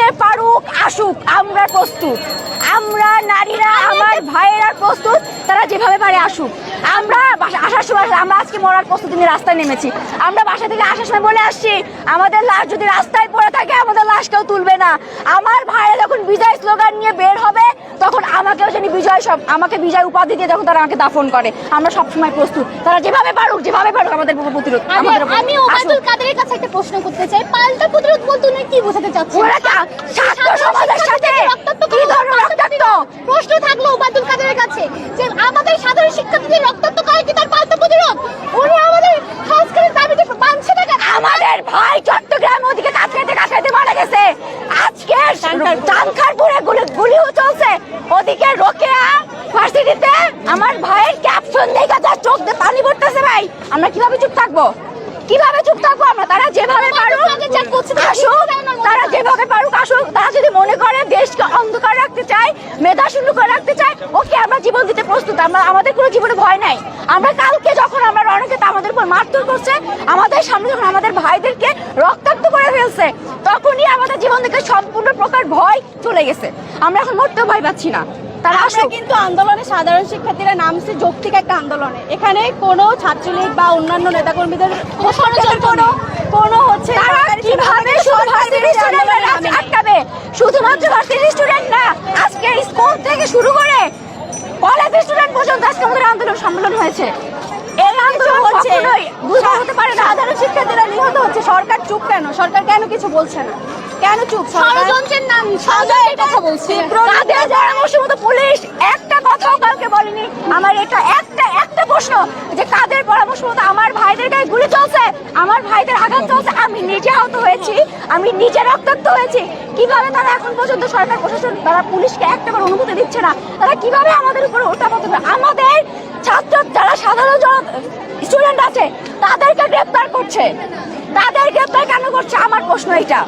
যে পারুক আসুক, আমরা প্রস্তুত। আমরা নারীরা, আমার ভাইয়েরা প্রস্তুত, তারা যেভাবে পারে আসুক। আমরা আসার সময়, আমরা আজকে মরার প্রস্তুতি নিয়ে রাস্তায় নেমেছি। আমরা বাসা থেকে আসার সময় বলে আসছি, আমাদের লাশ যদি রাস্তায় পড়ে থাকে আমাদের লাশ কেউ তুলবে না। আমার ভাইয়েরা যখন বিজয় স্লোগান নিয়ে বের হবে তখন আমাকেও জানি আমাকে বিজয় উপাধি দিয়ে যখন তারা আমাকে দাফন করে, আমরা সবসময় প্রস্তুত। তারা যেভাবে পারুক আমাদের উপর প্রতিরোধ। আমি ওবায়দুল কাদেরের কাছে একটা প্রশ্ন করতে চাই, পাল্টা প্রতিরোধ বলতে উনি কি বোঝাতে চাচ্ছেন? ওরা ছাত্র সমাজের সাথে কি ধরনের রক্তাক্ত? প্রশ্ন থাকলো ওবায়দুল কাদেরের কাছে যে আমাদের সাধারণ শিক্ষার্থীদের রক্তাক্ত করে কি তার পাল্টা প্রতিরোধ? উনি আমাদের সংস্কারের দাবিতে মানছে না কেন? আমাদের ভাই চট্টগ্রাম ওদিকে কাছাইতে মারা গেছে, আজকে চানখারপুরে গুলিও চলছে, ওদিকে রোকেয়া ভার্সিটিতে আমার ভাইয়ের ক্যাপশন দেখে তার চোখ দিয়ে পানি পড়তেছে। ভাই আমরা কিভাবে চুপ থাকবো? আমরা? তারা যেভাবে পারুক আসুক, তারা যেভাবে পারুক আসুক। তারা যদি মনে করে দেশকে অন্ধকার রাখতে চায়, মেধা শূন্য করে রাখতে চায়, ওকে আমরা জীবন দিতে প্রস্তুত। আমাদের কোনো জীবনে ভয় নাই। আমরা কালকে যখন আমরা রণক্ষেত্রে আমাদের উপর মারধর করছে, আমাদের সামনে যখন আমাদের ভাইদেরকে রক্তাক্ত করে ফেলছে, তখনই আমাদের জীবন থেকে সম্পূর্ণ প্রকার ভয় চলে গেছে। আমরা এখন মরতেও ভয় পাচ্ছি না। তারা আমরা কিন্তু আন্দোলনে সাধারণ শিক্ষার্থীরা নামছে যৌক্তিক একটা আন্দোলনে। এখানে কোনো ছাত্রলীগ বা অন্যান্য নেতাকর্মীদের কোনো হচ্ছে কিভাবে আটকাবে? শুধুমাত্র ভার্সিটি স্টুডেন্ট না, আজকে স্কুল থেকে শুরু করে কলেজ স্টুডেন্ট পর্যন্ত আজকে আমাদের সম্মেলন হয়েছে। এই আন্দোলন হতে পারে না। সাধারণ শিক্ষার্থীরা নিহত হচ্ছে, সরকার চুপ কেন? সরকার কেন কিছু বলছে না? কেন চুপ? ষড়যন্ত্রের নাম সাজায় কথা বলছে। তাদের পরামর্শ মতো পুলিশ একটা কথাও কালকে বলেনি। আমার এটা একটা প্রশ্ন যে কাদের পরামর্শ মতো আমার ভাইদের গায়ে গুলি চলছে, আমার ভাইদের আঘাত চলছে, আমি নিজে আহত হয়েছি, আমি নিজে রক্তাক্ত হয়েছি। কিভাবে তারা এখন পর্যন্ত সরকার প্রশাসন, তারা পুলিশকে একটাবার অনুমতি দিচ্ছে না? তারা কিভাবে আমাদের উপরে ওঠাপতন? আমাদের ছাত্র যারা সাধারণ স্টুডেন্ট আছে তাদেরকে গ্রেপ্তার করছে, তাদের গ্রেপ্তার কেন করছে? আমার প্রশ্ন এটা।